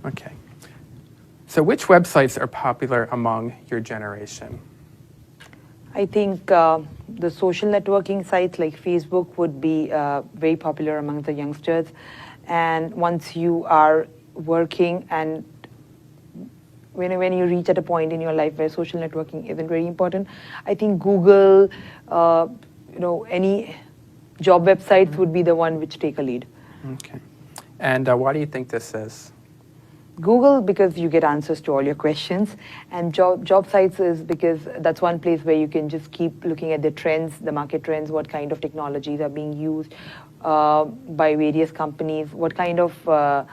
Okay. So which websites are popular among your generation? I think the social networking sites like Facebook would be very popular among the youngsters. And once you are working and when you reach at a point in your life where social networking isn't very important, I think Google, any job websites would be the one which take a lead. Okay. And why do you think this is? Google, because you get answers to all your questions, and job sites is because that's one place where you can just keep looking at the trends, the market trends, what kind of technologies are being used by various companies, what kind of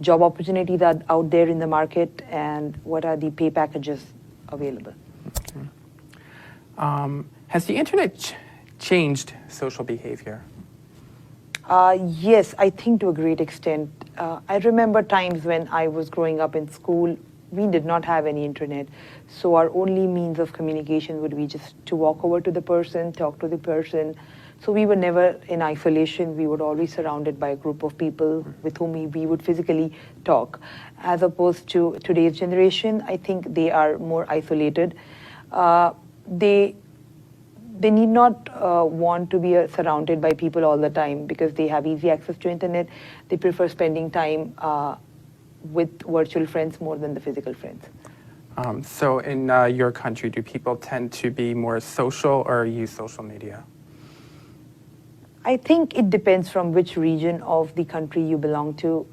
job opportunities are out there in the market, and what are the pay packages available. Okay. Has the internet changed social behavior? Yes, I think to a great extent. I remember times when I was growing up in school, we did not have any internet. So our only means of communication would be just to walk over to the person, talk to the person. So we were never in isolation. We were always surrounded by a group of people with whom we would physically talk. As opposed to today's generation, I think they are more isolated. They need not want to be surrounded by people all the time because they have easy access to internet. They prefer spending time with virtual friends more than the physical friends. So in your country, do people tend to be more social or use social media? I think it depends from which region of the country you belong to.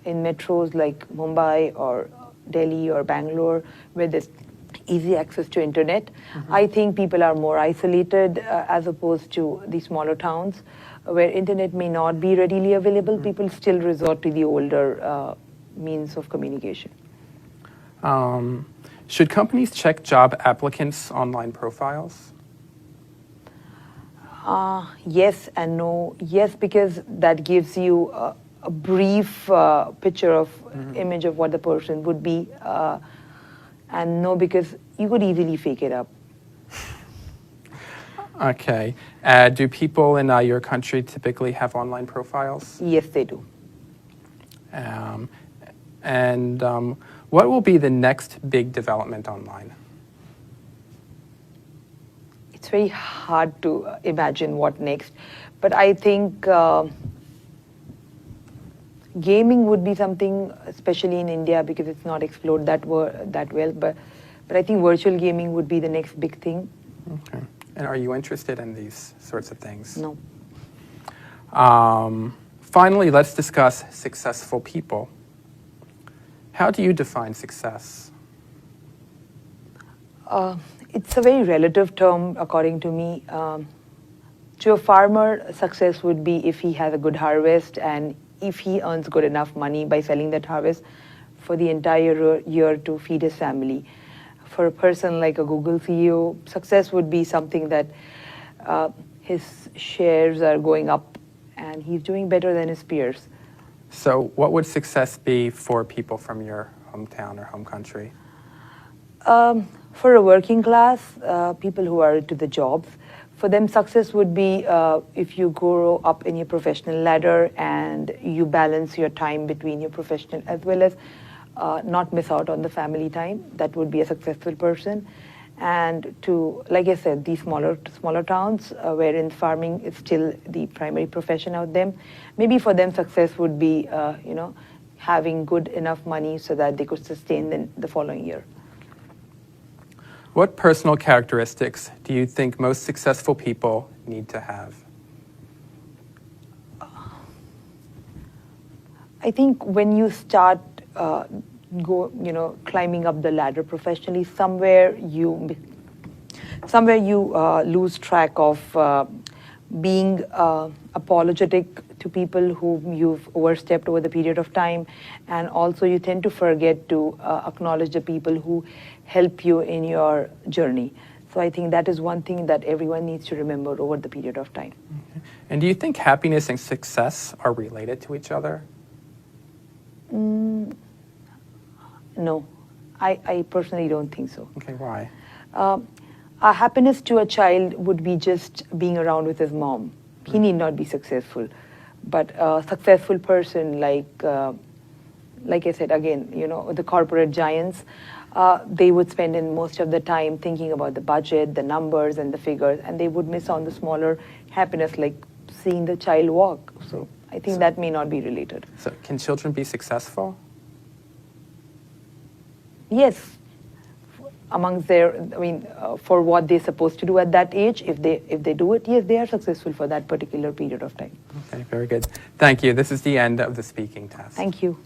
In metros like Mumbai or Delhi or Bangalore, where there's easy access to internet, I think people are more isolated as opposed to the smaller towns where internet may not be readily available. People still resort to the older means of communication. Should companies check job applicants' online profiles? Yes and no. Yes, because that gives you a brief picture of image of what the person would be. And no, because you could easily fake it up. Okay. Do people in your country typically have online profiles? Yes, they do. And what will be the next big development online? It's very hard to imagine what next, but I think gaming would be something, especially in India, because it's not explored that well. But I think virtual gaming would be the next big thing. Okay. And are you interested in these sorts of things? No. Finally, let's discuss successful people. How do you define success? It's a very relative term, according to me. To a farmer, success would be if he has a good harvest and if he earns good enough money by selling that harvest for the entire year to feed his family. For a person like a Google CEO, success would be something that his shares are going up and he's doing better than his peers. So what would success be for people from your hometown or home country? For a working class, people who are into the jobs, for them success would be if you grow up in your professional ladder and you balance your time between your professional as well as not miss out on the family time. That would be a successful person. And to, like I said, these smaller towns wherein farming is still the primary profession out there, maybe for them success would be having good enough money so that they could sustain the following year. What personal characteristics do you think most successful people need to have? I think when you start climbing up the ladder professionally, somewhere you lose track of being apologetic to people whom you've overstepped over the period of time, and also you tend to forget to acknowledge the people who help you in your journey. So I think that is one thing that everyone needs to remember over the period of time. Okay. And do you think happiness and success are related to each other? No, I personally don't think so. Okay, why? Happiness to a child would be just being around with his mom. He need not be successful. But a successful person like like I said, again, the corporate giants, they would spend in most of the time thinking about the budget, the numbers, and the figures, and they would miss on the smaller happiness, like seeing the child walk. So I think that may not be related. So can children be successful? Yes, amongst their, for what they're supposed to do at that age, if they do it, yes, they are successful for that particular period of time. Okay, very good. Thank you. This is the end of the speaking test. Thank you.